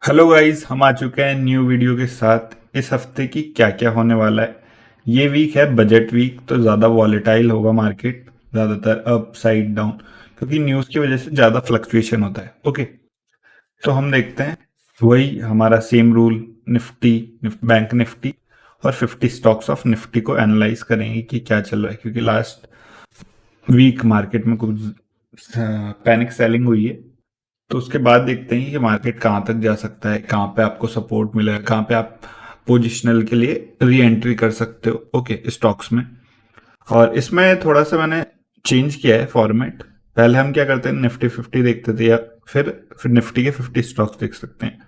Hello guys, हम आ चुके हैं न्यू वीडियो के साथ। इस हफ्ते की क्या क्या होने वाला है। ये वीक है बजट वीक, तो ज़्यादा वॉलेटाइल होगा मार्केट, ज़्यादातर अप साइड डाउन, क्योंकि न्यूज़ की वजह से ज़्यादा फ्लक्चुएशन होता है। ओके, तो हम देखते हैं वही हमारा same rule. Nifty, bank Nifty और 50 स्टॉक्स ऑफ निफ्टी को एनालाइज करेंगे कि क्या चल रहा है, क्योंकि लास्ट वीक मार्केट में कुछ पैनिक सेलिंग हुई है। तो उसके बाद देखते हैं कि मार्केट कहाँ तक जा सकता है, कहाँ पे आपको सपोर्ट मिलेगा, कहाँ पे आप पोजिशनल के लिए री एंट्री कर सकते हो। ओके, स्टॉक्स में। और इसमें थोड़ा सा मैंने चेंज किया है फॉर्मेट। पहले हम क्या करते हैं, निफ्टी 50 देखते थे, या फिर निफ्टी के 50 स्टॉक्स देख सकते हैं,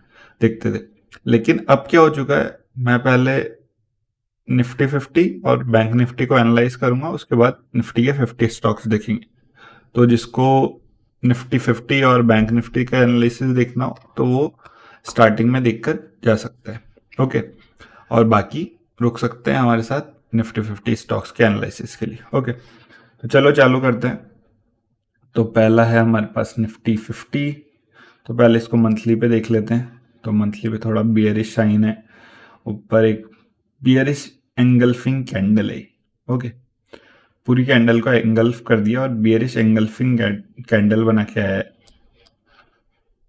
देखते थे। लेकिन अब क्या हो चुका है, मैं पहले निफ्टी 50 और बैंक निफ्टी को एनालाइज करूंगा, उसके बाद निफ्टी के 50 स्टॉक्स देखेंगे। तो जिसको निफ्टी 50 और बैंक निफ्टी का एनालिसिस देखना हो तो वो स्टार्टिंग में देखकर जा सकता है। ओके, और बाकी रुक सकते हैं हमारे साथ निफ्टी 50 स्टॉक्स के एनालिसिस के लिए। ओके, तो चलो चालू करते हैं। तो पहला है हमारे पास निफ्टी 50। तो पहले इसको मंथली पे देख लेते हैं। तो मंथली पे थोड़ा बियरिश साइन है, ऊपर एक बियरिश एंगल्फिंग कैंडल है। ओके, पूरी कैंडल को एंगल्फ कर दिया और बियरिश एंगल्फिंग कैंडल बना के आया है।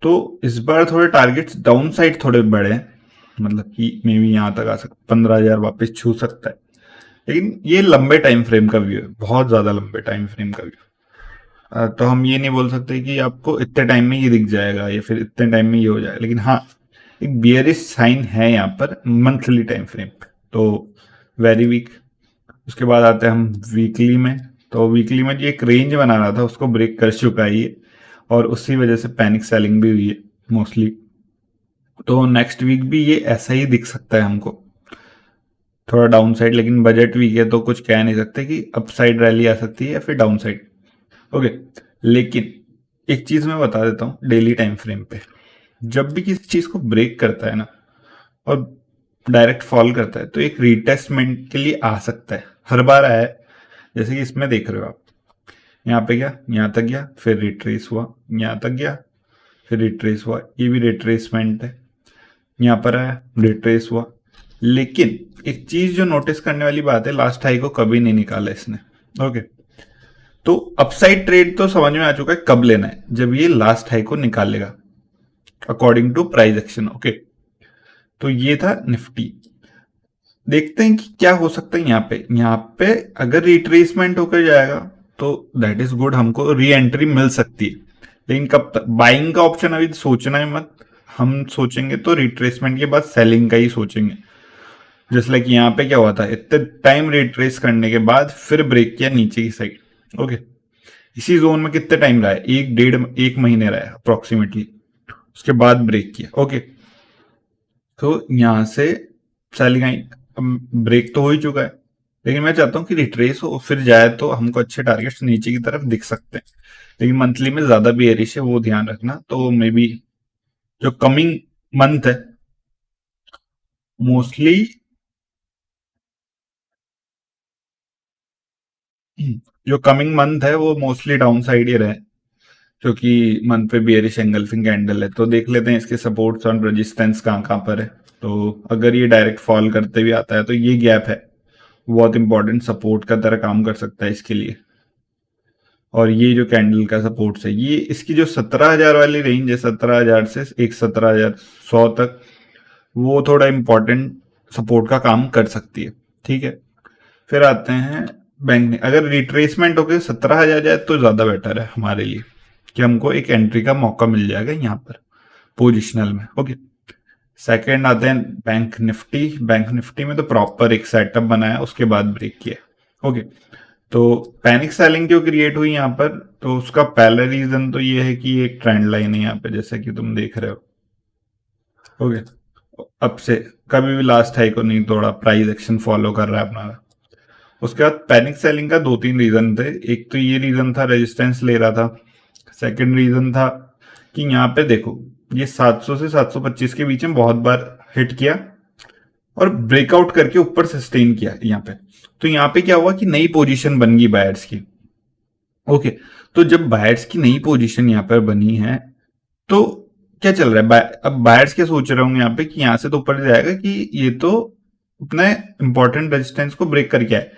तो इस बार थोड़े टारगेट्स डाउन साइड थोड़े बड़े हैं, मतलब कि मे बी यहाँ तक आ सकता, 15,000 वापस छू सकता है। लेकिन ये लंबे टाइम फ्रेम का व्यू है, बहुत ज्यादा लंबे टाइम फ्रेम का व्यू। तो हम ये नहीं बोल सकते कि आपको इतने टाइम में ये दिख जाएगा या फिर इतने टाइम में ये हो जाएगा, लेकिन हाँ, एक बियरिश साइन है यहाँ पर मंथली टाइम फ्रेम पे। तो वेरी वीक। उसके बाद आते हैं हम वीकली में। तो वीकली में जो एक रेंज बना रहा था उसको ब्रेक कर चुका है ये, और उसी वजह से पैनिक सेलिंग भी हुई है मोस्टली। तो नेक्स्ट वीक भी ये ऐसा ही दिख सकता है हमको, थोड़ा डाउन साइड। लेकिन बजट वीक है तो कुछ कह नहीं सकते कि अप साइड रैली आ सकती है या फिर डाउन साइड। ओके, लेकिन एक चीज मैं बता देता हूँ, डेली टाइम फ्रेम पे जब भी किसी चीज को ब्रेक करता है ना और डायरेक्ट फॉल करता है, तो एक रिटेस्टमेंट के लिए आ सकता है। हर बार आया है, जैसे कि इसमें देख रहे हो आप। यहाँ पे गया, यहाँ तक गया, फिर रिट्रेस हुआ, यहाँ तक गया, फिर रिट्रेस हुआ, ये भी रिट्रेसमेंट है। यहाँ पर आया, रिट्रेस हुआ। लेकिन एक चीज जो नोटिस करने वाली बात है, लास्ट हाई को कभी नहीं निकाला इसने। ओके, तो अपसाइड ट्रेड तो समझ में आ चुका है कब लेना है, जब ये लास्ट हाई को निकालेगा according to price action. Okay, तो ये था निफ्टी। देखते हैं कि क्या हो सकता है यहाँ पे अगर रिट्रेसमेंट होकर जाएगा तो दैट इज गुड, हमको री एंट्री मिल सकती है। लेकिन कब तक बाइंग का ऑप्शन अभी सोचना है मत। हम सोचेंगे तो रिट्रेसमेंट के बाद सेलिंग का ही सोचेंगे। जैसे लाइक यहाँ पे क्या हुआ था, इतने टाइम रिट्रेस करने के बाद फिर ब्रेक किया नीचे की साइड। ओके, इसी जोन में कितने टाइम रहा है, एक महीने रहा है अप्रोक्सीमेटली। उसके बाद ब्रेक किया। ओके, तो यहाँ से सेलिंग आई। ब्रेक तो हो ही चुका है, लेकिन मैं चाहता हूँ कि रिट्रेस हो फिर जाए तो हमको अच्छे टारगेट्स नीचे की तरफ दिख सकते हैं। लेकिन मंथली में ज्यादा भी एरिश है, वो ध्यान रखना। तो मे बी जो कमिंग मंथ है मोस्टली, जो कमिंग मंथ है वो मोस्टली डाउन साइड ही रहे, क्योंकि मंथ पे बियरिश एंगल्फिंग कैंडल है। तो देख लेते हैं इसके सपोर्ट्स और रेजिस्टेंस कहाँ कहाँ पर है। तो अगर ये डायरेक्ट फॉल करते हुए आता है तो ये गैप है, बहुत इंपॉर्टेंट सपोर्ट का तरह काम कर सकता है इसके लिए। और ये जो कैंडल का सपोर्ट्स है, ये इसकी जो 17,000 वाली रेंज है, 17,000 से एक 17,100 तक, वो थोड़ा इंपॉर्टेंट सपोर्ट का काम कर सकती है। ठीक है, फिर आते हैं बैंक में। अगर रिट्रेसमेंट होकर 17,000 जाए तो ज्यादा बेटर है हमारे लिए, कि हमको एक एंट्री का मौका मिल जाएगा यहाँ पर पोजिशनल में। ओके, सेकेंड आते हैं बैंक निफ्टी। बैंक निफ्टी में तो प्रॉपर एक सेटअप बनाया, उसके बाद ब्रेक किया। ओके, तो पैनिक सेलिंग क्यों क्रिएट हुई यहाँ पर, तो उसका पहला रीजन तो ये है कि एक ट्रेंड लाइन है यहाँ पे, जैसे कि तुम देख रहे हो। ओके, अब से कभी भी लास्ट हाई को नहीं तोड़ा, प्राइस एक्शन फॉलो कर रहा है अपना। उसके बाद पैनिक सेलिंग का दो तीन रीजन थे। एक तो ये रीजन था, रेजिस्टेंस ले रहा था। सेकंड रीजन था कि यहाँ पे देखो, ये 700 से 725 के बीच में बहुत बार हिट किया और ब्रेकआउट करके ऊपर सस्टेन किया यहाँ पे। तो यहाँ पे क्या हुआ कि नई पोजीशन बन गई बायर्स की। ओके, तो जब बायर्स की नई पोजीशन यहाँ पर बनी है तो क्या चल रहा है अब बायर्स क्या सोच रहे होंगे यहाँ पे कि यहाँ से तो ऊपर जाएगा कि ये तो अपने इंपॉर्टेंट रेजिस्टेंस को ब्रेक करके आए।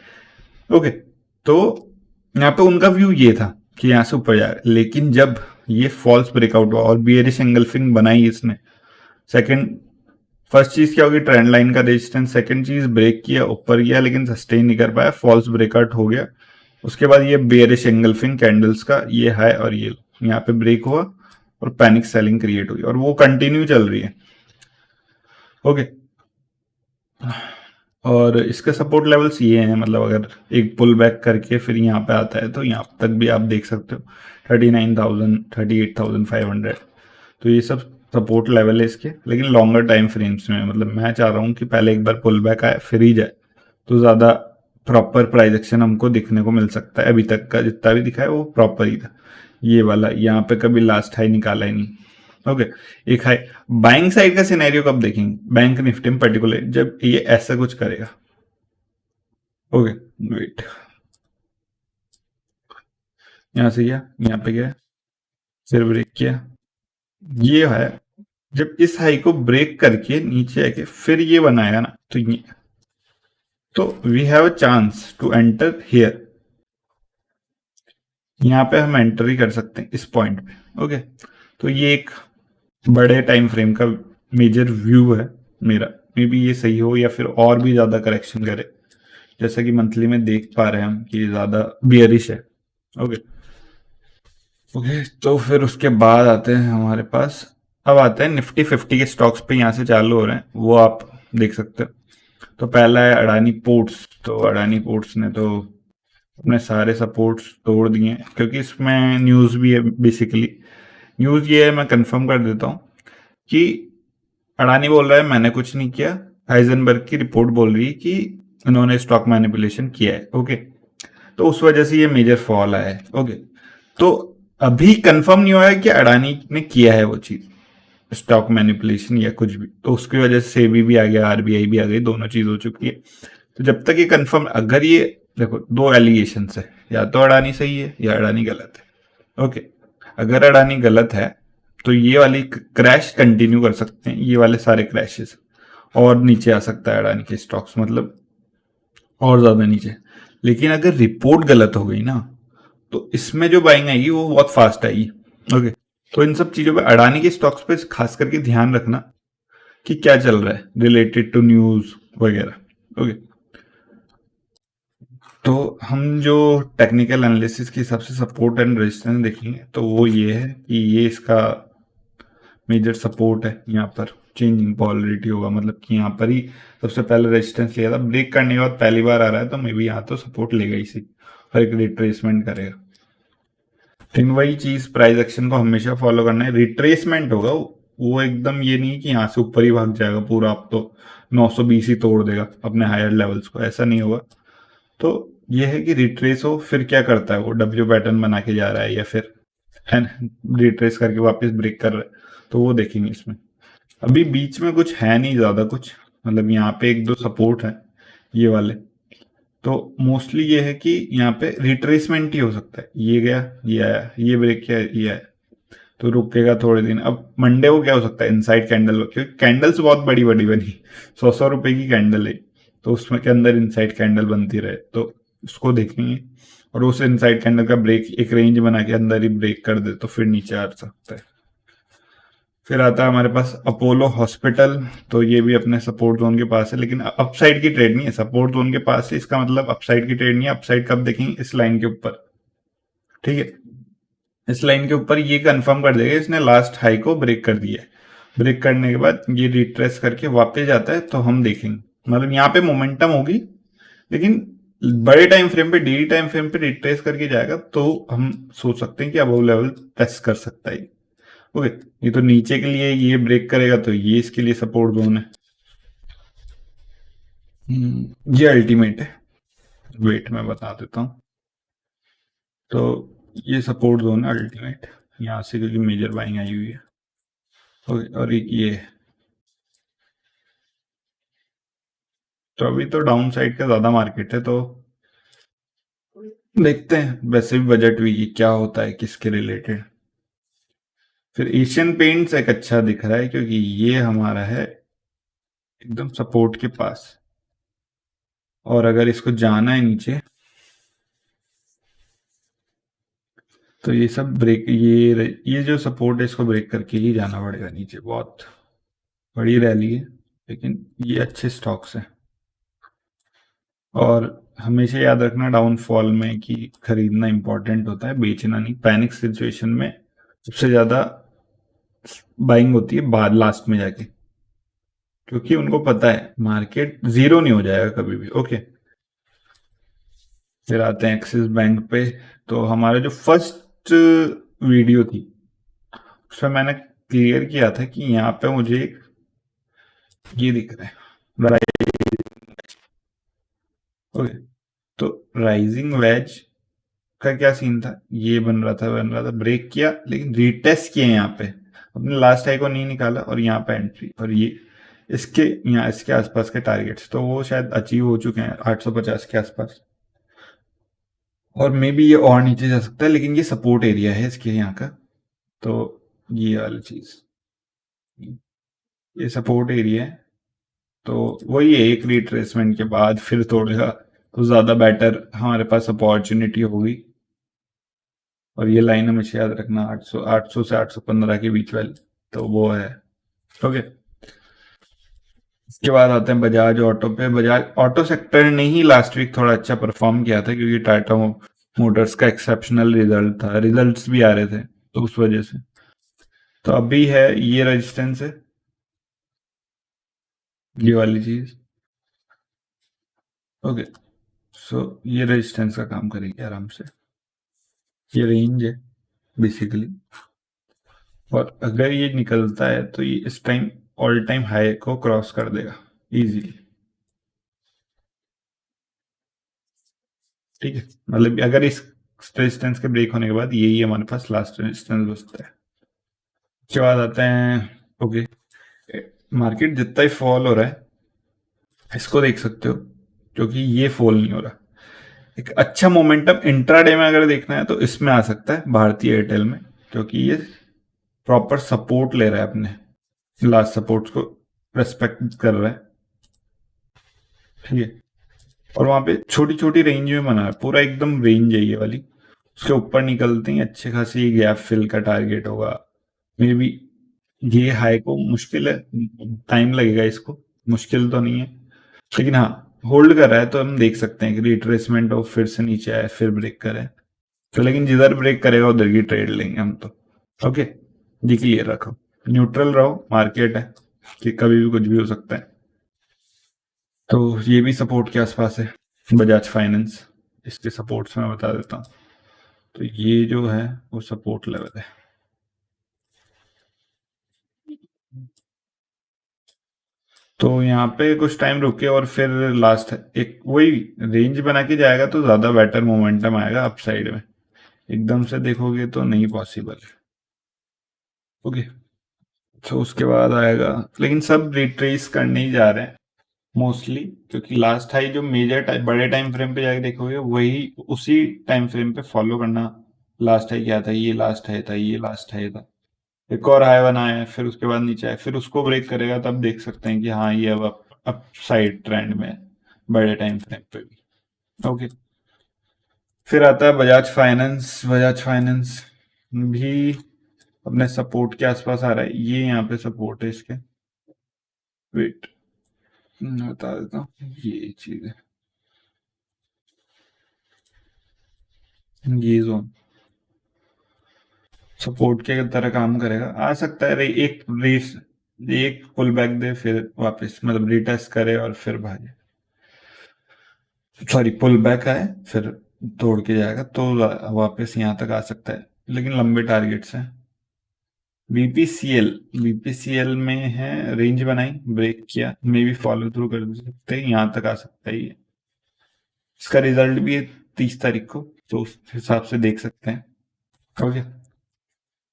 ओके, तो यहाँ पे उनका व्यू ये था कि यहाँ से ऊपर जाएगा, लेकिन जब ये फॉल्स ब्रेकआउट हुआ और बियरिश एंगल्फिंग बनाई इसने, सेकंड फर्स्ट चीज क्या होगी, ट्रेंड लाइन का रेजिस्टेंस, सेकंड चीज ब्रेक किया ऊपर गया लेकिन सस्टेन नहीं कर पाया, फॉल्स ब्रेकआउट हो गया। उसके बाद ये बेयरिश एंगल्फिंग कैंडल्स का ये हाई और ये यहाँ पे ब्रेक हुआ और पैनिक सेलिंग क्रिएट हुई और वो कंटिन्यू चल रही है। ओके, और इसके सपोर्ट लेवल्स ये हैं, मतलब अगर एक पुल बैक करके फिर यहाँ पे आता है तो यहाँ तक भी आप देख सकते हो 39,000 38,500। तो ये सब सपोर्ट लेवल है इसके, लेकिन लॉन्गर टाइम फ्रेम्स में, मतलब मैं चाह रहा हूँ कि पहले एक बार पुल बैक आए फिर ही जाए तो ज़्यादा प्रॉपर प्राइस एक्शन हमको दिखने को मिल सकता है। अभी तक का जितना भी दिखा है वो प्रॉपर ही था। ये वाला यहाँ पे कभी लास्ट हाई निकाला ही नहीं। ओके, एक हाई बाइंग साइड का सिनेरियो कब देखेंगे, बैंक निफ्टी में पर्टिकुलर, जब ये ऐसा कुछ करेगा। ओके, वेट, यहाँ से गया, यहाँ पे गया, फिर ब्रेक किया, ये है जब इस हाई को ब्रेक करके नीचे आके फिर ये बनाएगा ना, तो ये, तो we have a chance to enter here. यहाँ पे हम एंट्री कर सकते हैं इस पॉइंट पे। ओके, तो ये एक बड़े टाइम फ्रेम का मेजर व्यू है मेरा। मे बी ये सही हो या फिर और भी ज्यादा करेक्शन करे, जैसा कि मंथली में देख पा रहे हैं हम कि ज्यादा बियरिश है। ओके, ओके, तो फिर उसके बाद आते हैं हमारे पास, अब आते हैं निफ्टी 50 के स्टॉक्स पे यहाँ से चालू हो रहे हैं, वो आप देख सकते हो। तो पहला है अडानी पोर्ट्स। तो अडानी पोर्ट्स ने तो अपने सारे सपोर्ट्स तोड़ दिए हैं, क्योंकि इसमें न्यूज़ भी है। बेसिकली न्यूज़ ये है, मैं कंफर्म कर देता हूँ कि अडानी बोल रहा है मैंने कुछ नहीं किया, हाइजनबर्ग की रिपोर्ट बोल रही है कि उन्होंने स्टॉक मैनिपुलेशन किया है। ओके, तो उस वजह से ये मेजर फॉल आया है। ओके, तो अभी कंफर्म नहीं हुआ है कि अडानी ने किया है वो चीज, स्टॉक मैनिपुलेशन या कुछ भी, तो उसकी वजह से सेबी भी आ गया, आरबीआई भी आ गई, दोनों चीज हो चुकी है। तो जब तक ये कंफर्म, अगर ये देखो दो एलिगेशन है, या तो अडानी सही है या अडानी गलत है। ओके, अगर अडानी गलत है तो ये वाली क्रैश कंटिन्यू कर सकते हैं, ये वाले सारे क्रैशेस, और नीचे आ सकता है अडानी के स्टॉक्स, मतलब और ज्यादा नीचे। लेकिन अगर रिपोर्ट गलत हो गई ना, तो इसमें जो बाइंग आएगी वो बहुत फास्ट आएगी। ओके, तो इन सब चीजों पे, अडानी के स्टॉक्स पे खास करके ध्यान रखना कि क्या चल रहा है रिलेटेड टू न्यूज वगैरह। ओके, तो हम जो टेक्निकल एनालिसिस के हिसाब से सपोर्ट एंड रेजिस्टेंस देखेंगे तो वो ये है कि ये इसका मेजर सपोर्ट है, यहाँ पर चेंजिंग पॉलरिटी होगा, मतलब कि यहाँ पर ही सबसे पहले रेजिस्टेंस लिया था, ब्रेक करने के बाद पहली बार आ रहा है तो मे बी यहाँ तो सपोर्ट लेगा ही सी, और एक रिट्रेसमेंट करेगा। लेकिन वही चीज प्राइस एक्शन को हमेशा फॉलो करना है, रिट्रेसमेंट होगा वो एकदम ये नहीं कि यहाँ से ऊपर ही भाग जाएगा पूरा, आप तो 920 ही तोड़ देगा अपने हायर लेवल्स को, ऐसा नहीं होगा। तो ये है कि रिट्रेस हो, फिर क्या करता है वो, डब्ल्यू पैटर्न बना के जा रहा है या फिर रिट्रेस करके वापस ब्रेक कर रहा है, तो वो देखेंगे इसमें। अभी बीच में कुछ है नहीं ज्यादा कुछ, मतलब यहाँ पे एक दो सपोर्ट है ये वाले, तो मोस्टली ये है कि यहाँ पे रिट्रेसमेंट ही हो सकता है, ये गया, ये आया, ये ब्रेक किया, ये आया, तो रुकेगा थोड़े दिन। अब मंडे को क्या हो सकता है, इनसाइड कैंडल, क्योंकि कैंडल्स बहुत बड़ी बड़ी बनी, 100 रुपए की कैंडल है, तो उसमें के अंदर इनसाइड कैंडल बनती रहे, तो उसको देखेंगे। और उस इनसाइड कैंडल का ब्रेक एक रेंज बना के अंदर ही ब्रेक कर दे तो फिर नीचे आ सकता है। फिर आता है हमारे पास अपोलो हॉस्पिटल। तो ये भी अपने सपोर्ट जोन के पास है, लेकिन अपसाइड की ट्रेड नहीं है, सपोर्ट जोन के पास है, इसका मतलब अपसाइड की ट्रेड नहीं है। अपसाइड कब देखेंगे, इस लाइन के ऊपर, ठीक है, इस लाइन के ऊपर ये कंफर्म कर देगा इसने लास्ट हाई को ब्रेक कर दिया है। ब्रेक करने के बाद ये रिट्रेस करके वापस जाता है तो हम देखेंगे, मतलब यहाँ पे मोमेंटम होगी, लेकिन बड़े टाइम फ्रेम पे, डेली टाइम फ्रेम पे रिट्रेस करके जाएगा तो हम सोच सकते हैं कि अब वो लेवल टेस्ट कर सकता है। ओके, ये तो नीचे के लिए ये ब्रेक करेगा तो ये इसके लिए सपोर्ट जोन है। ये अल्टीमेट है, वेट मैं बता देता हूँ। तो ये सपोर्ट जोन है अल्टीमेट, यहाँ से क्योंकि मेजर बाइंग आई हुई है। ओके, और एक ये है। तो अभी तो डाउन साइड का ज्यादा मार्केट है, तो देखते हैं, वैसे भी बजट वीक क्या होता है किसके रिलेटेड। फिर एशियन पेंट्स एक अच्छा दिख रहा है क्योंकि ये हमारा है एकदम सपोर्ट के पास। और अगर इसको जाना है नीचे तो ये सब ब्रेक, ये जो सपोर्ट है इसको ब्रेक करके ही जाना पड़ेगा नीचे। बहुत बड़ी रैली है लेकिन ये अच्छे स्टॉक्स हैं। और हमेशा याद रखना डाउनफॉल में कि खरीदना इंपॉर्टेंट होता है, बेचना नहीं। पैनिक सिचुएशन में सबसे ज्यादा बाइंग होती है बाद लास्ट में जाके, क्योंकि उनको पता है मार्केट जीरो नहीं हो जाएगा कभी भी। ओके, फिर आते हैं एक्सिस बैंक पे। तो हमारा जो फर्स्ट वीडियो थी उसमें मैंने क्लियर किया था कि यहाँ पे मुझे एक ये दिख रहा है, ओके। तो राइजिंग वेज का क्या सीन था, ये बन रहा था, ब्रेक किया लेकिन रीटेस्ट किए यहाँ पे, अपने लास्ट हाई को नहीं निकाला और यहाँ पे एंट्री। और ये इसके यहाँ इसके आसपास के टारगेट्स तो वो शायद अचीव हो चुके हैं 850 के आसपास। और मे बी ये और नीचे जा सकता है लेकिन ये सपोर्ट एरिया है इसके यहाँ का। तो ये वाली चीज, ये सपोर्ट एरिया है। तो वही है, एक रिट्रेसमेंट के बाद फिर तोड़ेगा तो ज्यादा बेटर हमारे पास अपॉर्चुनिटी होगी। और ये लाइन हमेशा याद रखना, 800 से 815 के बीच वाली, तो वो है। ओके, इसके बाद आते हैं बजाज ऑटो पे। बजाज ऑटो सेक्टर ने ही लास्ट वीक थोड़ा अच्छा परफॉर्म किया था क्योंकि टाटा मोटर्स का एक्सेप्शनल रिजल्ट था, रिजल्ट्स भी आ रहे थे तो उस वजह से। तो अभी है ये रेजिस्टेंस है, ये वाली चीज। ओके, सो ये रेजिस्टेंस का काम करेगी आराम से, ये रेंज है बेसिकली। और अगर ये निकलता है तो ये इस टाइम ऑल टाइम हाई को क्रॉस कर देगा इजीली। ठीक है, मतलब अगर इस रेजिस्टेंस के ब्रेक होने के बाद यही हमारे पास लास्ट रेजिस्टेंस बचता है। उसके बाद आते हैं, ओके, मार्केट जितना ही फॉल हो रहा है इसको देख सकते हो क्योंकि ये फॉल नहीं हो रहा। एक अच्छा मोमेंटम इंट्राडे में अगर देखना है तो इसमें आ सकता है भारतीय एयरटेल में, क्योंकि ये प्रॉपर सपोर्ट ले रहा है अपने लास्ट सपोर्ट्स को रेस्पेक्ट कर रहा है। ठीक है, और वहां पे छोटी छोटी रेंज में बना है, पूरा एकदम रेंज है ये वाली। उसके ऊपर निकलते ही अच्छे खासी गैप फिल का टारगेट होगा मे बी। ये हाई को मुश्किल है, टाइम लगेगा इसको, मुश्किल तो नहीं है लेकिन हाँ होल्ड कर रहा है तो हम देख सकते हैं कि रिट्रेसमेंट और फिर से नीचे आए फिर ब्रेक करे। तो लेकिन जिधर ब्रेक करेगा उधर की ट्रेड लेंगे हम तो। ओके जी, क्लियर रखो, न्यूट्रल रहो, मार्केट है कि कभी भी कुछ भी हो सकता है। तो ये भी सपोर्ट के आसपास है, बजाज फाइनेंस। इसके सपोर्ट्स में बता देता हूँ। तो ये जो है वो सपोर्ट लेवल है। तो यहाँ पे कुछ टाइम रुके और फिर लास्ट एक वही रेंज बना के जाएगा तो ज्यादा बेटर मोमेंटम आएगा अपसाइड में। एकदम से देखोगे तो नहीं पॉसिबल। ओके, तो उसके बाद आएगा, लेकिन सब रिट्रेस करने ही जा रहे हैं मोस्टली, क्योंकि लास्ट हाई जो बड़े टाइम फ्रेम पे जाके देखोगे वही उसी टाइम फ्रेम पे फॉलो करना। लास्ट हाई क्या था, ये लास्ट हाई था, ये लास्ट हाई था। एक और हाई बनाया है फिर उसके बाद नीचे आए फिर उसको ब्रेक करेगा तब देख सकते हैं कि हाँ ये अब अप साइड ट्रेंड में है, बड़े टाइम फ्रेम पे भी। ओके, फिर आता है बजाज फाइनेंस। बजाज फाइनेंस भी अपने सपोर्ट के आसपास आ रहा है, ये यहाँ पे सपोर्ट है इसके। वेट, बता देता हूँ, ये चीज है, ये जोन सपोर्ट के तरह काम करेगा। आ सकता है एक रेस, एक पुल बैक दे फिर वापस मतलब रिटेस्ट करे और फिर भागे, सॉरी पुल बैक आए फिर तोड़ के जाएगा तो वापस यहाँ तक आ सकता है, लेकिन लंबे टारगेट्स हैं। बीपीसीएल, बीपीसीएल में है रेंज बनाई, ब्रेक किया, मे बी फॉलो थ्रू कर सकते हैं, यहाँ तक आ सकता है ये। इसका रिजल्ट भी है 30 तारीख को, तो उस हिसाब से देख सकते हैं। ओके,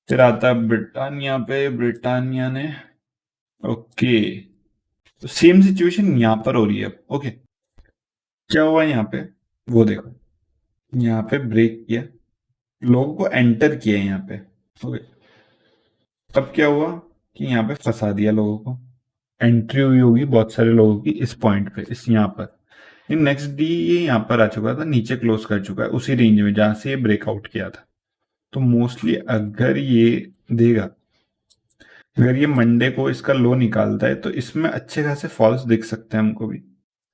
फिर आता है ब्रिटानिया पे। ब्रिटानिया ने, ओके, तो सेम सिचुएशन यहाँ पर हो रही है अब। ओके, क्या हुआ यहाँ पे वो देखो, यहाँ पे ब्रेक किया, लोगों को एंटर किया यहाँ पे। ओके, अब क्या हुआ कि यहाँ पे फंसा दिया लोगों को, एंट्री हुई होगी बहुत सारे लोगों की इस पॉइंट पे, इस यहाँ पर। नेक्स्ट डी ये यहाँ पर आ चुका था, नीचे क्लोज कर चुका है उसी रेंज में जहां से ये ब्रेकआउट किया था। तो मोस्टली अगर ये देगा, अगर ये मंडे को इसका लो निकालता है तो इसमें अच्छे खासे फॉल्स दिख सकते हैं हमको भी,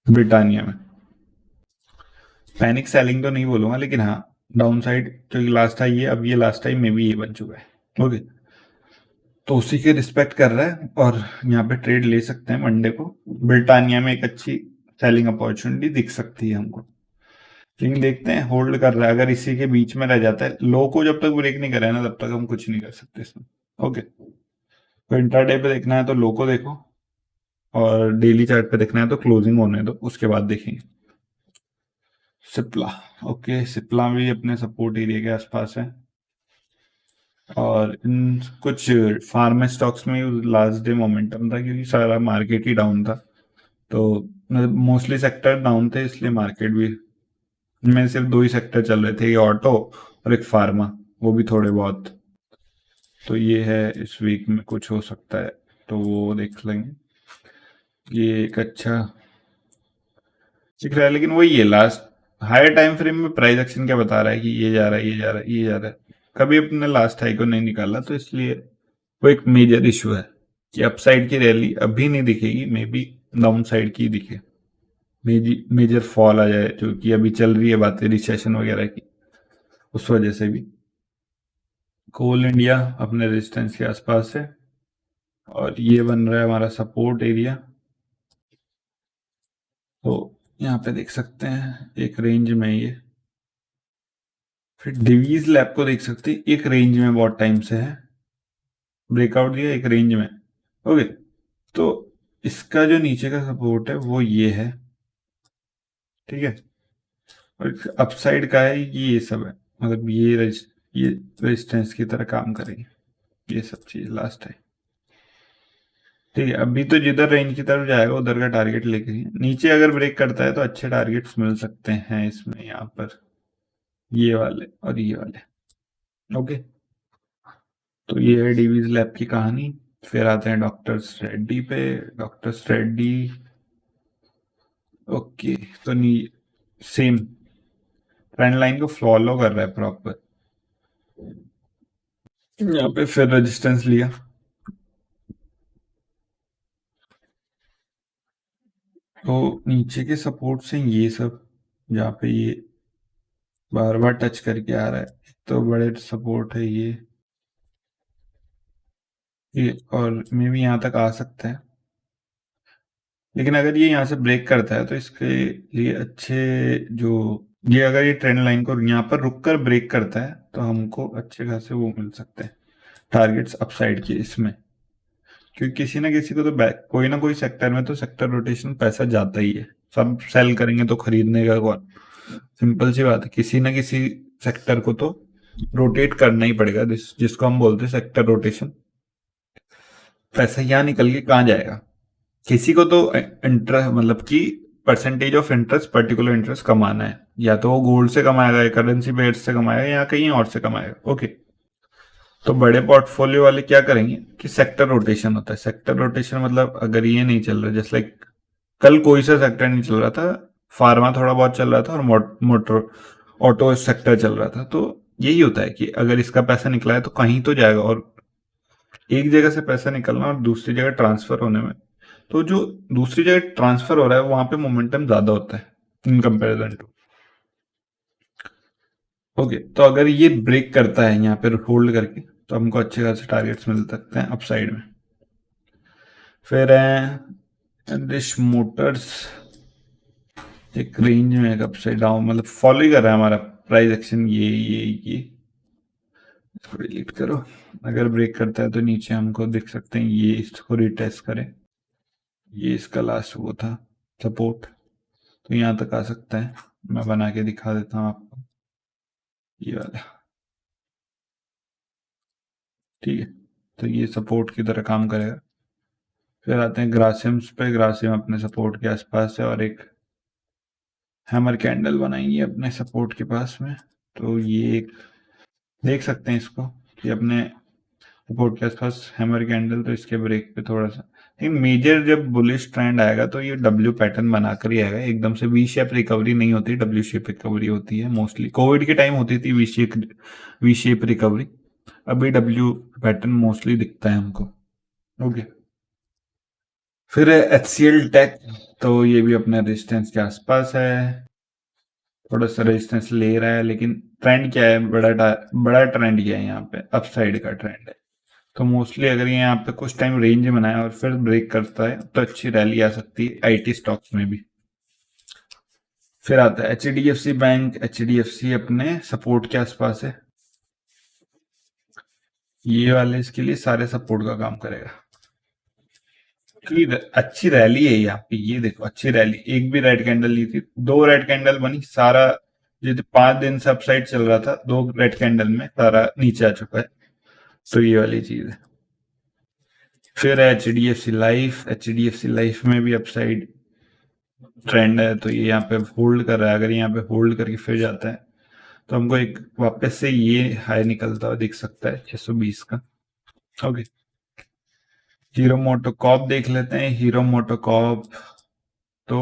ब्रिटानिया में। पैनिक सेलिंग तो नहीं बोलूंगा, लेकिन हाँ डाउन साइड, क्योंकि लास्ट टाइम ये, अब ये लास्ट टाइम में भी ये बन चुका है। ओके, तो उसी के रिस्पेक्ट कर रहा है और यहाँ पे ट्रेड ले सकते हैं मंडे को। ब्रिटानिया में एक अच्छी सेलिंग अपॉर्चुनिटी दिख सकती है हमको, लेकिन देखते हैं, होल्ड कर रहा है। अगर इसी के बीच में रह जाता है, लो को जब तक ब्रेक नहीं करे ना तब तक हम कुछ नहीं कर सकते इसमें। ओके, तो इंट्राडे पे देखना है तो लो को देखो, और डेली चार्ट पे देखना है तो क्लोजिंग होने दो, उसके बाद देखेंगे। सिप्ला, ओके, सिप्ला भी अपने सपोर्ट एरिया के आसपास है। और इन कुछ फार्मा स्टॉक्स में लास्ट डे मोमेंटम था, क्योंकि सारा मार्केट ही डाउन था। तो मोस्टली सेक्टर डाउन थे, इसलिए मार्केट भी में सिर्फ दो ही सेक्टर चल रहे थे, ये ऑटो और एक फार्मा, वो भी थोड़े बहुत। तो ये है इस वीक में कुछ हो सकता है, तो वो देख लेंगे। ये एक अच्छा दिख रहा है, लेकिन वही है, लास्ट हायर टाइम फ्रेम में प्राइस एक्शन क्या बता रहा है कि ये जा रहा है, ये जा रहा है, ये जा रहा है, कभी अपने लास्ट हाई को नहीं निकाला। तो इसलिए वो एक मेजर इशू है कि अपसाइड की रैली अभी नहीं दिखेगी, मे बी डाउन साइड की दिखे, मेजर फॉल आ जाए, जो कि अभी चल रही है बातें रिसेशन वगैरह की, उस वजह से भी। कोल इंडिया अपने रेजिस्टेंस के आसपास है, और ये बन रहा है हमारा सपोर्ट एरिया। तो यहाँ पे देख सकते हैं एक रेंज में ये, फिर डिवीज लैब को देख सकते हैं, एक रेंज में बहुत टाइम से है, ब्रेकआउट दिया एक रेंज में। ओके, तो इसका जो नीचे का सपोर्ट है वो ये है, ठीक है। और अपसाइड का है कि ये सब है, मतलब ये रेजिस्टेंस की तरह काम करेंगे ये सब चीज लास्ट है। ठीक है, अभी तो जिधर रेंज की तरफ जाएगा उधर का टारगेट लेके ही, नीचे अगर ब्रेक करता है तो अच्छे टारगेट्स मिल सकते हैं इसमें, यहाँ पर ये वाले और ये वाले। ओके, तो ये है डीवीज लैब की कहानी। फिर आते हैं डॉक्टर रेड्डी पे। डॉक्टर रेड्डी, ओके, तो नी सेम ट्रेंड लाइन को फॉलो कर रहा है प्रॉपर। यहाँ पे फिर रेजिस्टेंस लिया, तो नीचे के सपोर्ट से ये सब, जहाँ पे ये बार बार टच करके आ रहा है, तो बड़े सपोर्ट है ये और मे भी यहाँ तक आ सकता है। लेकिन अगर ये यहाँ से ब्रेक करता है तो इसके लिए अच्छे, जो ये अगर ये ट्रेंड लाइन को यहाँ पर रुक कर ब्रेक करता है तो हमको अच्छे खासे वो मिल सकते हैं टारगेट्स अपसाइड के इसमें। क्योंकि किसी ना किसी को तो बैक, कोई ना कोई सेक्टर में तो सेक्टर रोटेशन पैसा जाता ही है, सब सेल करेंगे तो खरीदने का कौन, सिंपल सी बात है, किसी ना किसी सेक्टर को तो रोटेट करना ही पड़ेगा, जिसको हम बोलते हैं सेक्टर रोटेशन। पैसा यहाँ निकल के कहाँ जाएगा, किसी को तो इंटरेस्ट, मतलब कि percentage of interest, particular interest कमाना है, या तो वो गोल्ड से कमाएगा, या करेंसी पेयर से कमाएगा, या कहीं और से कमाएगा। ओके, तो बड़े पोर्टफोलियो वाले क्या करेंगे कि सेक्टर रोटेशन होता है। सेक्टर रोटेशन मतलब अगर ये नहीं चल रहा, जैसे लाइक कल कोई सा सेक्टर नहीं चल रहा था, फार्मा थोड़ा बहुत चल रहा था और मोटर ऑटो सेक्टर चल रहा था, तो यही होता है कि अगर इसका पैसा निकला है तो कहीं तो जाएगा, और एक जगह से पैसा निकलना और दूसरी जगह ट्रांसफर होने में, तो जो दूसरी जगह ट्रांसफर हो रहा है वहां पे मोमेंटम ज्यादा होता है इन कंपैरिजन टू। ओके, तो अगर ये ब्रेक करता है यहाँ पे होल्ड करके, तो हमको अच्छे खासे टारगेट्स मिल सकते हैं अपसाइड में। फिर है रिश मोटर्स, एक रेंज में एक अपसाइड डाउन, मतलब फॉलो ही कर रहा है हमारा प्राइस एक्शन, ये इसको डिलीट करो। अगर ब्रेक करता है तो नीचे हमको दिख सकते हैं, ये इसको रिटेस्ट करें, ये इसका लास्ट वो था सपोर्ट, तो यहाँ तक आ सकता है। मैं बना के दिखा देता हूँ आपको, ये वाला, ठीक है। तो ये सपोर्ट की तरह काम करेगा। फिर आते हैं ग्रासिम्स पे। ग्रासिम अपने सपोर्ट के आसपास है, और एक हैमर कैंडल बनाएंगे अपने सपोर्ट के पास में। तो ये एक देख सकते हैं इसको कि अपने सपोर्ट के आसपास हैमर कैंडल, तो इसके ब्रेक पे थोड़ा सा, लेकिन मेजर जब बुलिश ट्रेंड आएगा तो ये डब्ल्यू पैटर्न बनाकर ही आएगा। एकदम से वी शेप रिकवरी नहीं होती, डब्ल्यू शेप रिकवरी होती है मोस्टली। कोविड के टाइम होती थी वी शेप रिकवरी, अभी डब्ल्यू पैटर्न मोस्टली दिखता है हमको। ओके, फिर एच सी एल टेक, तो ये भी अपने रेजिस्टेंस के आसपास है, थोड़ा सा रेजिस्टेंस ले रहा है, लेकिन ट्रेंड क्या है, बड़ा ट्रेंड क्या है यहाँ पे, अपसाइड का ट्रेंड है। तो मोस्टली अगर ये यहाँ पे कुछ टाइम रेंज बनाए और फिर ब्रेक करता है तो अच्छी रैली आ सकती है आईटी स्टॉक्स में भी। फिर आता है H D F C bank. H D F C अपने सपोर्ट के आसपास है, ये वाले इसके लिए सारे सपोर्ट का काम करेगा, क्योंकि अच्छी रैली है यहाँ पे। ये देखो अच्छी रैली, एक भी रेड कैंडल ली थी, दो रेड कैंडल बनी, सारा जो 5 दिन से अपसाइड चल रहा था, 2 रेड कैंडल में सारा नीचे आ चुका है। तो ये वाली चीज है। फिर H D F C life. H D F C life में भी अपसाइड ट्रेंड है, तो ये यहाँ पे होल्ड कर रहा है। अगर यहाँ पे होल्ड करके फिर जाता है तो हमको एक वापस से ये हाई निकलता हुआ दिख सकता है 620 का। ओके, हीरो मोटोकॉप देख लेते हैं। हीरो मोटोकॉप तो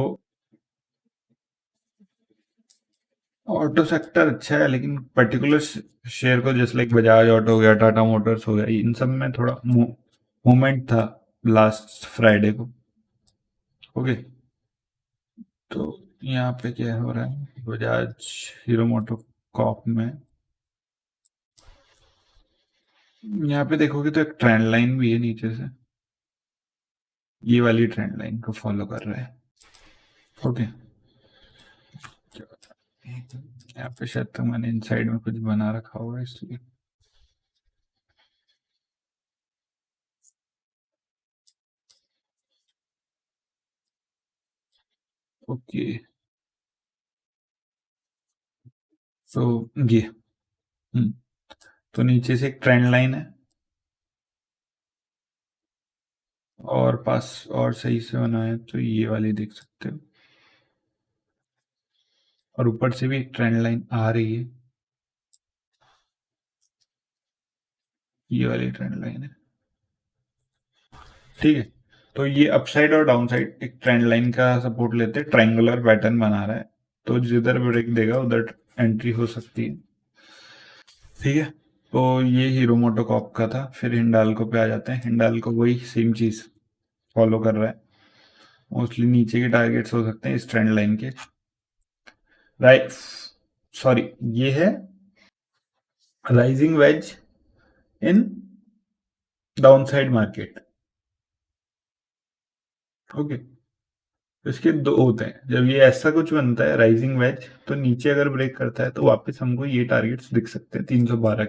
ऑटो सेक्टर अच्छा है, लेकिन पर्टिकुलर शेयर को, जैसे लाइक बजाज ऑटो हो गया, टाटा मोटर्स हो गया, इन सब में थोड़ा मूवमेंट था लास्ट फ्राइडे को। ओके, तो यहाँ पे क्या हो रहा है, बजाज हीरो मोटोकॉप में यहाँ पे देखोगे तो एक ट्रेंड लाइन भी है नीचे से, ये वाली ट्रेंड लाइन को फॉलो कर रहा है। ओके, यहाँ पे शायद तो मैंने इनसाइड में कुछ बना रखा होगा इसलिए। ओके, तो ये हम्म, तो नीचे से एक ट्रेंड लाइन है, और पास और सही से बना है तो ये वाली देख सकते हो, और ऊपर से भी एक ट्रेंड लाइन आ रही है, ये वाली ट्रेंड लाइन है। ठीक है, तो ये अपसाइड और डाउनसाइड एक ट्रेंड लाइन का सपोर्ट लेते हैं, ट्रायंगुलर पैटर्न बना रहा है, तो जिधर ब्रेक देगा उधर एंट्री हो सकती है। ठीक है, तो ये हीरो मोटोकॉप का था। फिर हिंडाल्को पे आ जाते हैं। हिंडाल्को वही सेम चीज फॉलो कर रहा है, मोस्टली नीचे के टारगेट्स हो सकते हैं इस ट्रेंड लाइन के। राइट, सॉरी, ये है rising ways in downside market. Okay, तो इसके दो होते हैं, जब ये ऐसा कुछ बनता है राइजिंग वेज, तो नीचे अगर ब्रेक करता है तो वापस हमको ये टारगेट्स दिख सकते हैं 312।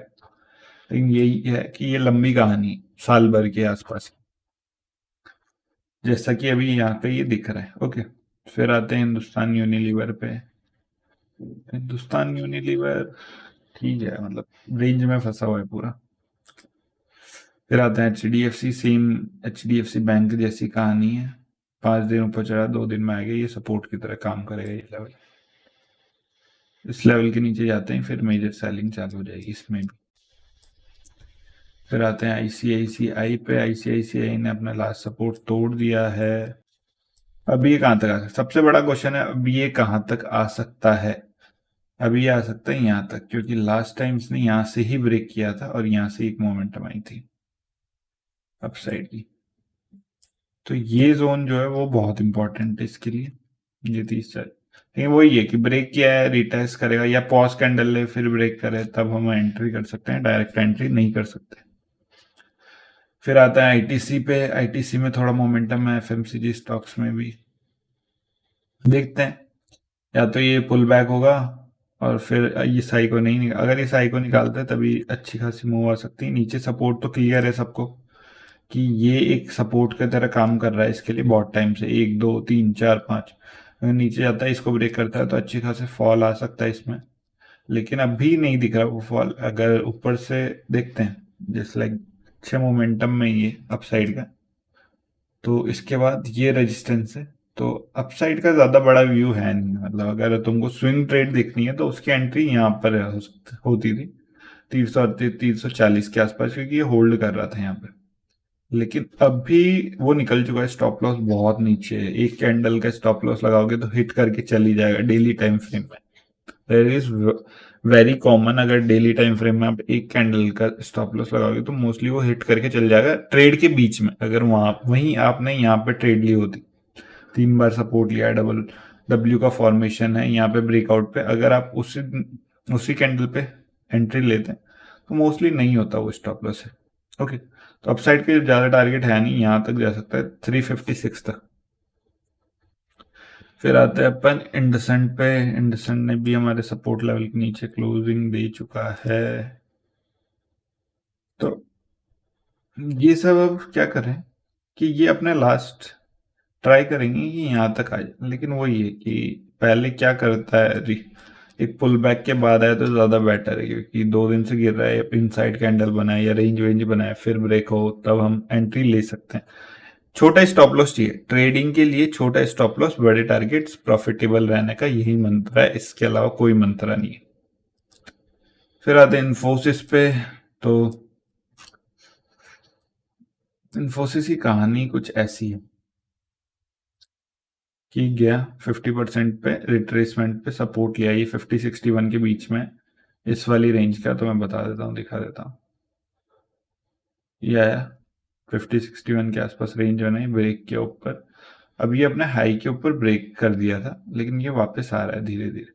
लेकिन यही है कि ये लंबी कहानी, साल भर के आसपास, जैसा कि अभी यहाँ पे ये दिख रहा है। ओके, फिर आते हैं हिंदुस्तान यूनिलीवर पे। हिंदुस्तान यूनिलीवर ठीक है, मतलब रेंज में फंसा हुआ है पूरा। फिर आता है H D F C. Same H D F C bank जैसी कहानी है, 5 दिन ऊपर चढ़ा, 2 दिन में आ गया, ये सपोर्ट की तरह काम करेगा ये लेवल। इस लेवल के नीचे जाते हैं फिर मेजर सेलिंग चालू हो जाएगी इसमें भी। फिर आते हैं आईसीआईसीआई पे। आईसीआईसीआई ने अपना लास्ट सपोर्ट तोड़ दिया है। अब ये कहाँ तक आ सकता है, सबसे बड़ा क्वेश्चन है, अब ये कहाँ तक आ सकता है। अभी ये आ सकता है यहाँ तक, क्योंकि लास्ट टाइम इसने यहाँ से ही ब्रेक किया था और यहाँ से एक मोमेंटम आई थी अपसाइड की। तो ये जोन जो है वो बहुत इंपॉर्टेंट है इसके लिए, ये 30 चार। लेकिन वही है कि ब्रेक किया है, रिटेस्ट करेगा या पॉज कैंडल ले फिर ब्रेक करे, तब हम एंट्री कर सकते हैं, डायरेक्ट एंट्री नहीं कर सकते। फिर आता है आईटीसी पे। आईटीसी में थोड़ा मोमेंटम है, एफएमसीजी स्टॉक्स में भी देखते हैं, या तो ये पुल बैक होगा और फिर ये साई को नहीं निकाल, अगर ये साई को निकालता है तभी अच्छी खासी मूव आ सकती है। नीचे सपोर्ट तो क्लियर है सबको कि ये एक सपोर्ट की तरह काम कर रहा है इसके लिए बहुत टाइम से, 1 2 3 4 5। अगर नीचे जाता है, इसको ब्रेक करता है तो अच्छी खासी फॉल आ सकता है इसमें, लेकिन अभी नहीं दिख रहा वो फॉल। अगर ऊपर से देखते हैं, जैसे लाइक अच्छे मोमेंटम में ये अपसाइड का, तो इसके बाद ये रेजिस्टेंस है, तो अपसाइड का ज्यादा बड़ा व्यू है नहीं। मतलब अगर तुमको स्विंग ट्रेड देखनी है तो उसकी एंट्री यहाँ पर होती थी, 340 के आसपास, क्योंकि ये होल्ड कर रहा था यहाँ पे। लेकिन अभी वो निकल चुका है, स्टॉप लॉस बहुत नीचे है। एक कैंडल का स्टॉप लॉस लगाओगे तो हिट करके चली जाएगा डेली टाइम फ्रेम में। देयर इज वेरी कॉमन, अगर डेली टाइम फ्रेम में आप एक कैंडल का स्टॉप लॉस लगाओगे तो मोस्टली वो हिट करके चल जाएगा ट्रेड के बीच में। अगर वहां वहीं आपने यहाँ पे ट्रेड ली होती, 3 बार सपोर्ट लिया है, डबल डब्ल्यू का फॉर्मेशन है यहाँ पे ब्रेकआउट पे, अगर आप उसी कैंडल पे एंट्री लेते हैं तो मोस्टली नहीं होता वो स्टॉप लॉस है। ओके, तो अपसाइड के ज्यादा टारगेट है नहीं, यहाँ तक जा सकता है 356 तक। फिर आते हैं अपन इंडसेंड पे। इंडसेंड ने भी हमारे सपोर्ट लेवल के नीचे क्लोजिंग दे चुका है। तो ये सब अब क्या करें कि ये अपने लास्ट ट्राई करेंगे कि यहाँ तक आ जाए, लेकिन वही है कि पहले क्या करता है, एक पुल बैक के बाद आए तो ज़्यादा बेटर है, क्योंकि 2 दिन से गिर रहा है, इनसाइड कैंडल बनाए या रेंज वेंज बनाए फिर ब्रेक हो तब हम एंट्री ले सकते हैं। छोटा स्टॉप लॉस चाहिए ट्रेडिंग के लिए, छोटा स्टॉप लॉस, बड़े टारगेट्स, प्रॉफिटेबल रहने का यही मंत्र है, इसके अलावा कोई मंत्र नहीं है। फिर आते हैं इन्फोसिस पे। तो इन्फोसिस की कहानी कुछ ऐसी है कि गया 50% पे रिट्रेसमेंट पे सपोर्ट लिया, ये 50-61 के बीच में इस वाली रेंज का, तो मैं बता देता हूँ, दिखा देता हूँ। ये आया 50-61 के आसपास रेंज बनाई ब्रेक के ऊपर। अब ये अपने हाई के ऊपर ब्रेक कर दिया था, लेकिन ये वापस आ रहा है धीरे धीरे।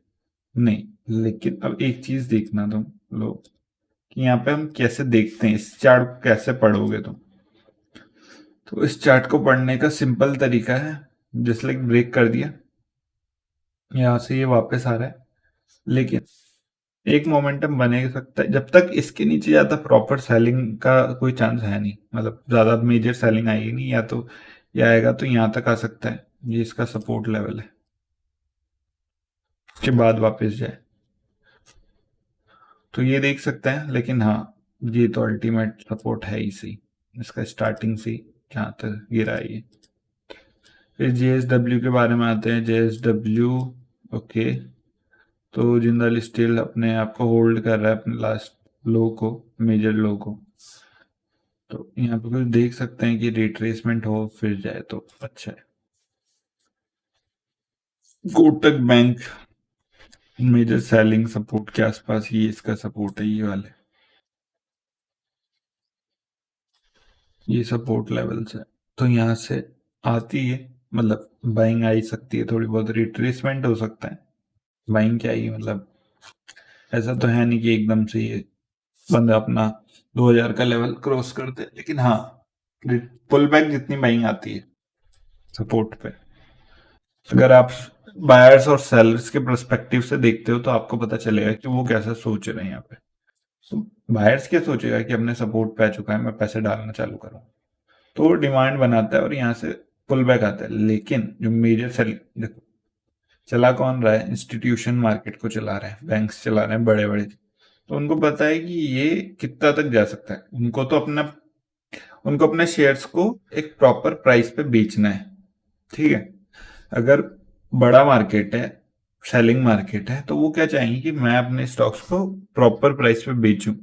नहीं, लेकिन अब एक चीज देखना तुम लोग कि यहाँ पे हम कैसे देखते हैं, इस चार्ट को कैसे पढ़ोगे तुम। तो इस चार्ट को पढ़ने का सिंपल तरीका है, जस्ट लाइक ब्रेक कर दिया, यहाँ से ये वापस आ रहा है, लेकिन एक मोमेंटम बने सकता है। जब तक इसके नीचे जाता प्रॉपर सेलिंग का कोई चांस है नहीं, मतलब ज्यादा मेजर सेलिंग आएगी नहीं, या तो ये आएगा तो यहाँ तक आ सकता है, ये इसका सपोर्ट लेवल है, उसके बाद वापस जाए तो ये देख सकते हैं। लेकिन हाँ, ये तो अल्टीमेट सपोर्ट है ही सही, इसका स्टार्टिंग से जहाँ तक गिरा है ये। फिर जेएसडब्ल्यू के बारे में आते हैं। जेएसडब्ल्यू, ओके, तो जिंदल स्टील अपने आप को होल्ड कर रहा है अपने लास्ट लो को, मेजर लो को। तो यहाँ पे कुछ देख सकते हैं कि रिट्रेसमेंट हो फिर जाए तो अच्छा है। Kotak bank major selling support के आसपास, ये इसका सपोर्ट है, ये वाले, ये सपोर्ट लेवल्स है। तो यहाँ से आती है, मतलब बाइंग आ ही सकती है, थोड़ी बहुत रिट्रेसमेंट हो सकता है। बाइंग क्या ही, मतलब ऐसा तो है नहीं कि एकदम से ये बंदा अपना 2000 का लेवल क्रॉस कर दे, लेकिन हाँ पुल बैक जितनी बाइंग आती है सपोर्ट पे, अगर आप बायर्स और सेलर्स के पर्सपेक्टिव से देखते हो तो आपको पता चलेगा कि वो कैसा सोच रहे हैं यहाँ पे। तो बायर्स क्या सोचेगा कि हमने सपोर्ट पे आ चुका है, मैं पैसे डालना चालू करूँ, तो वो डिमांड बनाता है और यहाँ से पुल बैक आता है। लेकिन जो मेजर सेल, देखो चला कौन रहा है, इंस्टीट्यूशन मार्केट को चला रहे हैं, बैंक्स चला रहे हैं बड़े बड़े, तो उनको पता है कि ये कितना तक जा सकता है। उनको अपने शेयर्स को एक प्रॉपर प्राइस पे बेचना है, ठीक है। अगर बड़ा मार्केट है, सेलिंग मार्केट है, तो वो क्या चाहेंगे कि मैं अपने स्टॉक्स को प्रॉपर प्राइस पे बेचूं।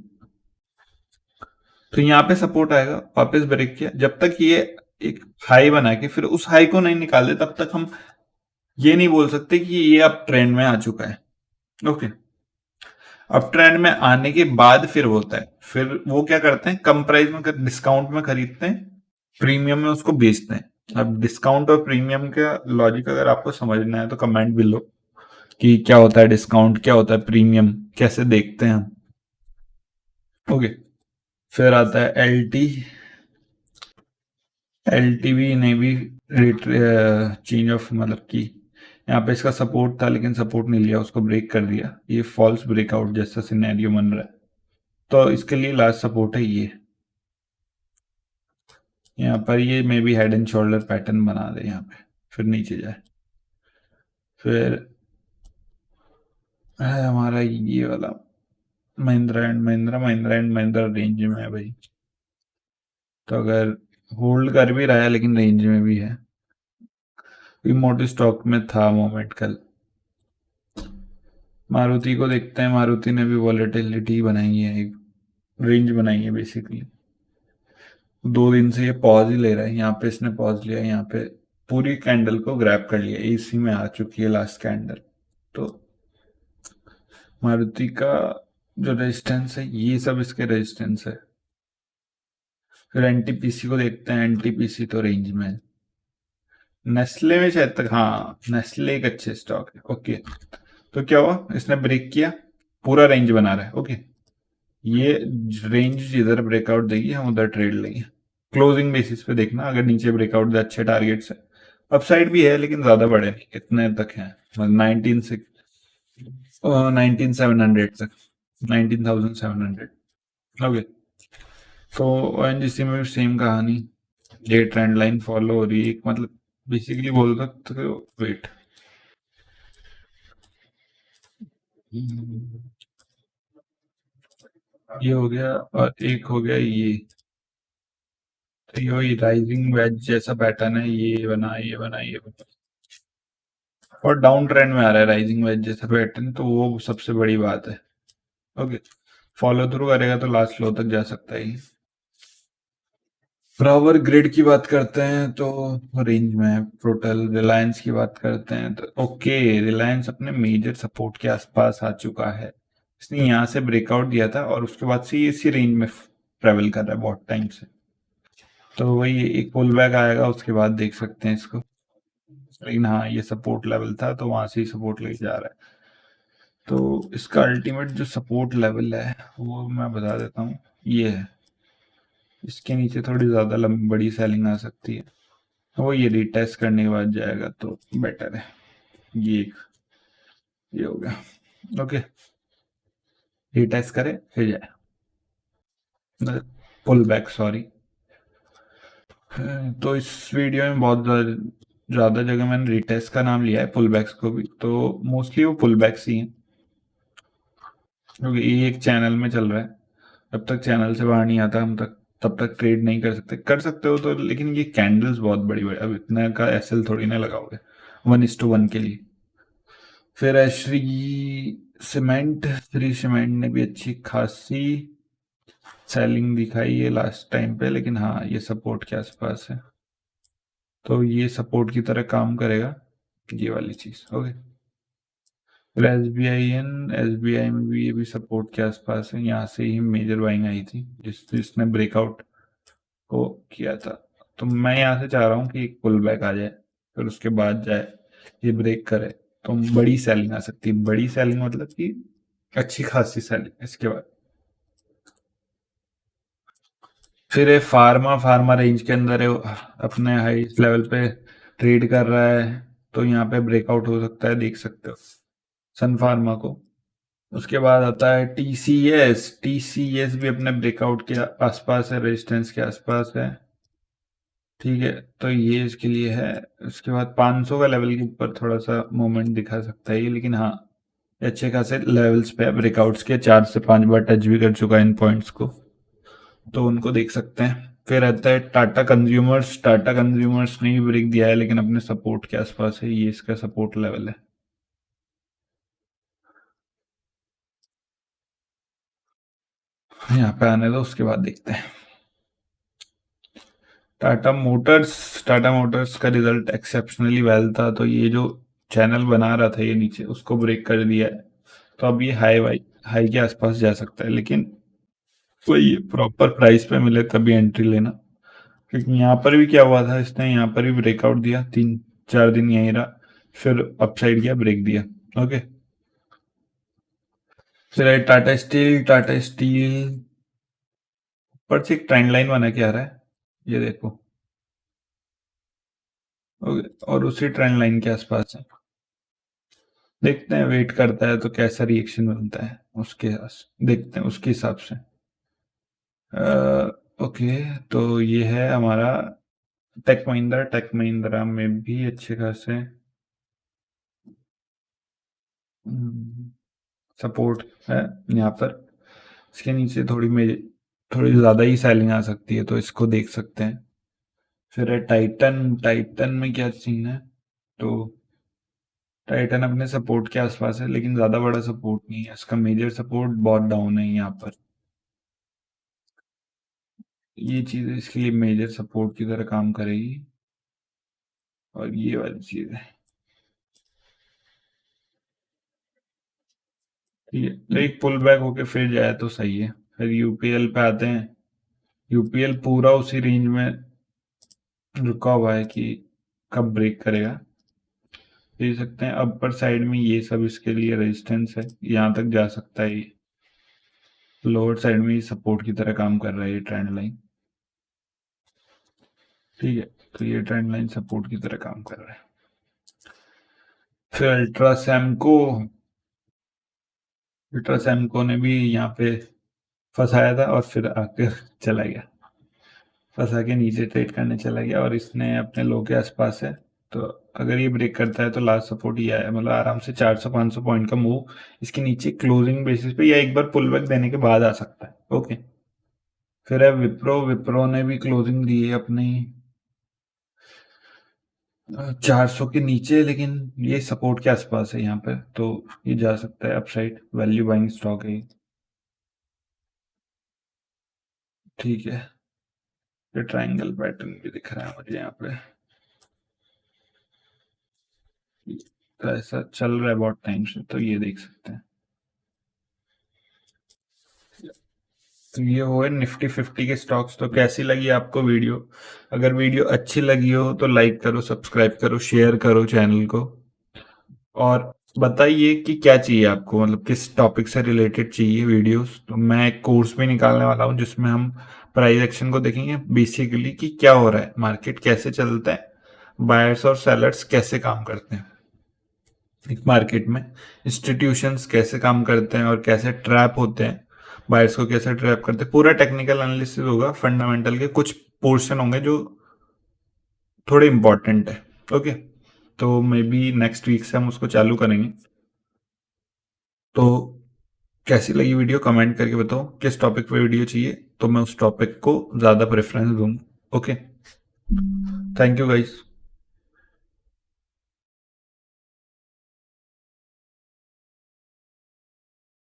तो यहाँ पे सपोर्ट आएगा, वापस ब्रेक किया, जब तक ये एक हाई बना के फिर उस हाई को नहीं निकाल दे तब तक हम ये नहीं बोल सकते कि ये अब ट्रेंड में आ चुका है। ओके, अब ट्रेंड में आने के बाद फिर होता है, फिर वो क्या करते हैं, कम प्राइस में डिस्काउंट में खरीदते हैं, प्रीमियम में उसको बेचते हैं। अब डिस्काउंट और प्रीमियम का लॉजिक अगर आपको समझना है तो कमेंट भी लो कि क्या होता है डिस्काउंट, क्या होता है प्रीमियम, कैसे देखते हैं हम। ओके, फिर आता है एलटी। एलटीवी ने भी रेट चेंज ऑफ, मतलब कि यहाँ पे इसका सपोर्ट था लेकिन सपोर्ट नहीं लिया, उसको ब्रेक कर दिया, ये फॉल्स ब्रेकआउट जैसा सिनेरियो बन रहा है। तो इसके लिए लास्ट सपोर्ट है ये, यहाँ पर ये may be head and shoulder pattern बना दे यहाँ पे, फिर नीचे जाए। फिर है हमारा ये वाला Mahindra and Mahindra, Mahindra and Mahindra range में है भाई, तो अगर होल्ड कर भी रहा है लेकिन रेंज में भी है। मोटी स्टॉक में था मोमेंट कल। मारुति को देखते हैं, मारुति ने भी वॉलेटिलिटी बनाई है एक, रेंज बनाई है बेसिकली। 2 दिन से ये पॉज ही ले रहा है, यहाँ पे इसने पॉज लिया, यहाँ पे पूरी कैंडल को ग्रैब कर लिया, इसी में आ चुकी है लास्ट कैंडल। तो मारुति का जो रेजिस्टेंस है, ये सब इसके रेजिस्टेंस है। फिर एनटीपीसी को देखते हैं, एनटीपीसी तो रेंज में है। नेस्ले में शायद तक, हाँ नेस्ले एक अच्छे स्टॉक है। ओके, तो क्या हुआ, इसने ब्रेक किया, पूरा रेंज बना रहा है। ओके, ये रेंज जिधर ब्रेकआउट देगी हम उधर ट्रेड लेंगे। क्लोजिंग बेसिस पे देखना, अगर नीचे ब्रेकआउट दे, अच्छे टारगेट्स है। अपसाइड भी है लेकिन ज्यादा बड़े नहीं, कितने तक है, मतलब 19,700 तक, 19,700। ओके, तो ओएनजीसी में भी सेम कहानी, ये ट्रेंड लाइन फॉलो हो रही है, मतलब बेसिकली बोल सकते हो। वेट, ये हो गया और एक हो गया ये, तो ये राइजिंग वेज जैसा पैटर्न है, ये बना, ये बना, ये बना, और डाउन ट्रेंड में आ रहा है राइजिंग वेज जैसा पैटर्न, तो वो सबसे बड़ी बात है। ओके, फॉलो थ्रू करेगा तो लास्ट लो तक जा सकता है। पावर ग्रिड की बात करते हैं तो रेंज में है। प्रोटल रिलायंस की बात करते हैं तो ओके, रिलायंस अपने मेजर सपोर्ट के आसपास आ चुका है। इसने यहाँ से ब्रेकआउट दिया था और उसके बाद से ये इसी रेंज में ट्रेवल कर रहा है बहुत टाइम से। तो वही एक पुल बैक आएगा, उसके बाद देख सकते हैं इसको। लेकिन हाँ, ये सपोर्ट लेवल था तो वहां से ही सपोर्ट लेके जा रहा है। तो इसका अल्टीमेट जो सपोर्ट लेवल है वो मैं बता देता हूँ, ये है। इसके नीचे थोड़ी ज्यादा लंबी बड़ी सेलिंग आ सकती है, वो ये रिटेस्ट करने के बाद जाएगा तो बेटर है। ये एक, ये हो गया। ओके, रिटेस्ट करे फिर जाए, पुल बैक, सॉरी। तो इस वीडियो में बहुत ज्यादा जगह मैंने रिटेस्ट का नाम लिया है, पुल बैक्स को भी, तो मोस्टली वो पुल बैक्स ही हैं, क्योंकि ये एक चैनल में चल रहा है। जब तक चैनल से बाहर नहीं आता हम तक, तब तक ट्रेड नहीं कर सकते। कर सकते हो तो, लेकिन ये कैंडल्स बहुत बड़ी बड़ी, अब इतना का एसएल थोड़ी ना लगाओगे 1:1 के लिए। फिर है श्री सीमेंट, श्री सीमेंट ने भी अच्छी खासी सेलिंग दिखाई है लास्ट टाइम पे, लेकिन हाँ ये सपोर्ट के आसपास है, तो ये सपोर्ट की तरह काम करेगा, ये वाली चीज। ओके, फिर एस बी आई में भी ये भी सपोर्ट के आसपास है, यहाँ से ही मेजर बाइंग आई थी जिसने ब्रेकआउट को किया था। तो मैं यहाँ से चाह रहा हूँ कि एक पुल बैक आ जाए, फिर उसके बाद जाए, ये ब्रेक करे तो बड़ी सेलिंग आ सकती है। बड़ी सेलिंग मतलब कि अच्छी खासी सेलिंग इसके बाद। फिर ये फार्मा, फार्मा रेंज के अंदर है, अपने हाई लेवल पे ट्रेड कर रहा है, तो यहाँ पे ब्रेकआउट हो सकता है, देख सकते हो सन फार्मा को। उसके बाद आता है टीसीएस, टीसीएस भी अपने ब्रेकआउट के आसपास है, रेजिस्टेंस के आसपास है। ठीक है, तो ये इसके लिए है। उसके बाद 500 का लेवल के ऊपर थोड़ा सा मूवमेंट दिखा सकता है ये, लेकिन हाँ ये अच्छे खासे लेवल्स पे है, ब्रेकआउट्स के 4 से 5 बार टच भी कर चुका है इन पॉइंट्स को, तो उनको देख सकते हैं। फिर आता है टाटा कंज्यूमर्स, टाटा कंज्यूमर्स ने भी ब्रेक दिया है लेकिन अपने सपोर्ट के आसपास है, ये इसका सपोर्ट लेवल है। यहाँ पे आने दो, उसके बाद देखते हैं। टाटा मोटर्स, टाटा मोटर्स का रिजल्ट एक्सेप्शनली वेल था, तो ये जो चैनल बना रहा था ये नीचे, उसको ब्रेक कर दिया है, तो अब ये हाई वाई हाई के आसपास जा सकता है, लेकिन वही प्रॉपर प्राइस पे मिले तभी एंट्री लेना। क्योंकि यहाँ पर भी क्या हुआ था, इसने यहाँ पर भी ब्रेकआउट दिया, 3-4 दिन यहीं रहा, फिर अपसाइड गया, ब्रेक दिया। ओके, फिर है टाटा स्टील, टाटा स्टील पर से एक ट्रेंड लाइन बना के आ रहा है, ये देखो। ओके, और उसी ट्रेंड लाइन के आसपास है, देखते हैं, वेट करता है तो कैसा रिएक्शन बनता है, देखते हैं उसके हिसाब से। ओके, तो ये है हमारा टेक महिंद्रा, टेक महिंद्रा में भी अच्छे खासे सपोर्ट है यहाँ पर। इसके नीचे थोड़ी ज़्यादा ही सेलिंग आ सकती है, तो इसको देख सकते हैं। फिर है टाइटन, टाइटन में क्या सीन है, तो टाइटन अपने सपोर्ट के आसपास है, लेकिन ज़्यादा बड़ा सपोर्ट नहीं है, इसका मेजर सपोर्ट बहुत डाउन है यहाँ पर। ये चीज़ इसके लिए मेजर सपोर्ट की तरह काम करेगी। और ये वाली चीज़ है, ठीक है। तो एक पुल बैक होके फिर जाए तो सही है। फिर यूपीएल पे आते हैं। यूपीएल पूरा उसी रेंज में रुका हुआ है कि कब ब्रेक करेगा। देख सकते हैं अपर साइड में ये सब इसके लिए रेजिस्टेंस है, यहाँ तक जा सकता है ये। लोअर साइड में ये सपोर्ट की तरह काम कर रहा है ये ट्रेंड लाइन, ठीक है। तो ये ट्रेंड लाइन सपोर्ट की तरह काम कर रहा है। फिर अल्ट्रासैमको ने भी यहाँ पे फंसाया था और फिर आकर चला गया, फंसा के नीचे ट्रेड करने चला गया और इसने अपने लो के आसपास है। तो अगर ये ब्रेक करता है तो लास्ट सपोर्ट ही आया, मतलब आराम से 400-500 पॉइंट का मूव इसके नीचे क्लोजिंग बेसिस पे या एक बार पुल बैक देने के बाद आ सकता है। ओके। फिर है विप्रो। विप्रो ने भी क्लोजिंग दी है अपनी 400 के नीचे, लेकिन ये सपोर्ट के आसपास है यहाँ पे, तो ये जा सकता है अपसाइड। वैल्यू बाइंग स्टॉक है ये, ठीक है। ये ट्रायंगल पैटर्न भी दिख रहा है मुझे यहाँ पे, तो ऐसा चल रहा है बहुत टाइम से, तो ये देख सकते हैं। तो ये हो है निफ्टी 50 के स्टॉक्स। तो कैसी लगी आपको वीडियो? अगर वीडियो अच्छी लगी हो तो लाइक करो, सब्सक्राइब करो, शेयर करो चैनल को। और बताइए कि क्या चाहिए आपको, मतलब किस टॉपिक से रिलेटेड चाहिए वीडियोस। तो मैं एक कोर्स भी निकालने वाला हूँ जिसमें हम प्राइस एक्शन को देखेंगे बेसिकली कि क्या हो रहा है, मार्केट कैसे चलता है, बायर्स और सेलर्स कैसे काम करते हैं एक मार्केट में, इंस्टीट्यूशंस कैसे काम करते हैं और कैसे ट्रैप होते हैं, बायर्स को कैसे ट्रैप करते हैं। पूरा टेक्निकल एनालिसिस होगा, फंडामेंटल के कुछ पोर्शन होंगे जो थोड़े इंपॉर्टेंट है। ओके। तो मे बी नेक्स्ट वीक से हम उसको चालू करेंगे। तो कैसी लगी वीडियो कमेंट करके बताओ, किस टॉपिक पे वीडियो चाहिए, तो मैं उस टॉपिक को ज़्यादा प्रेफरेंस दूंगा। Okay, thank you guys.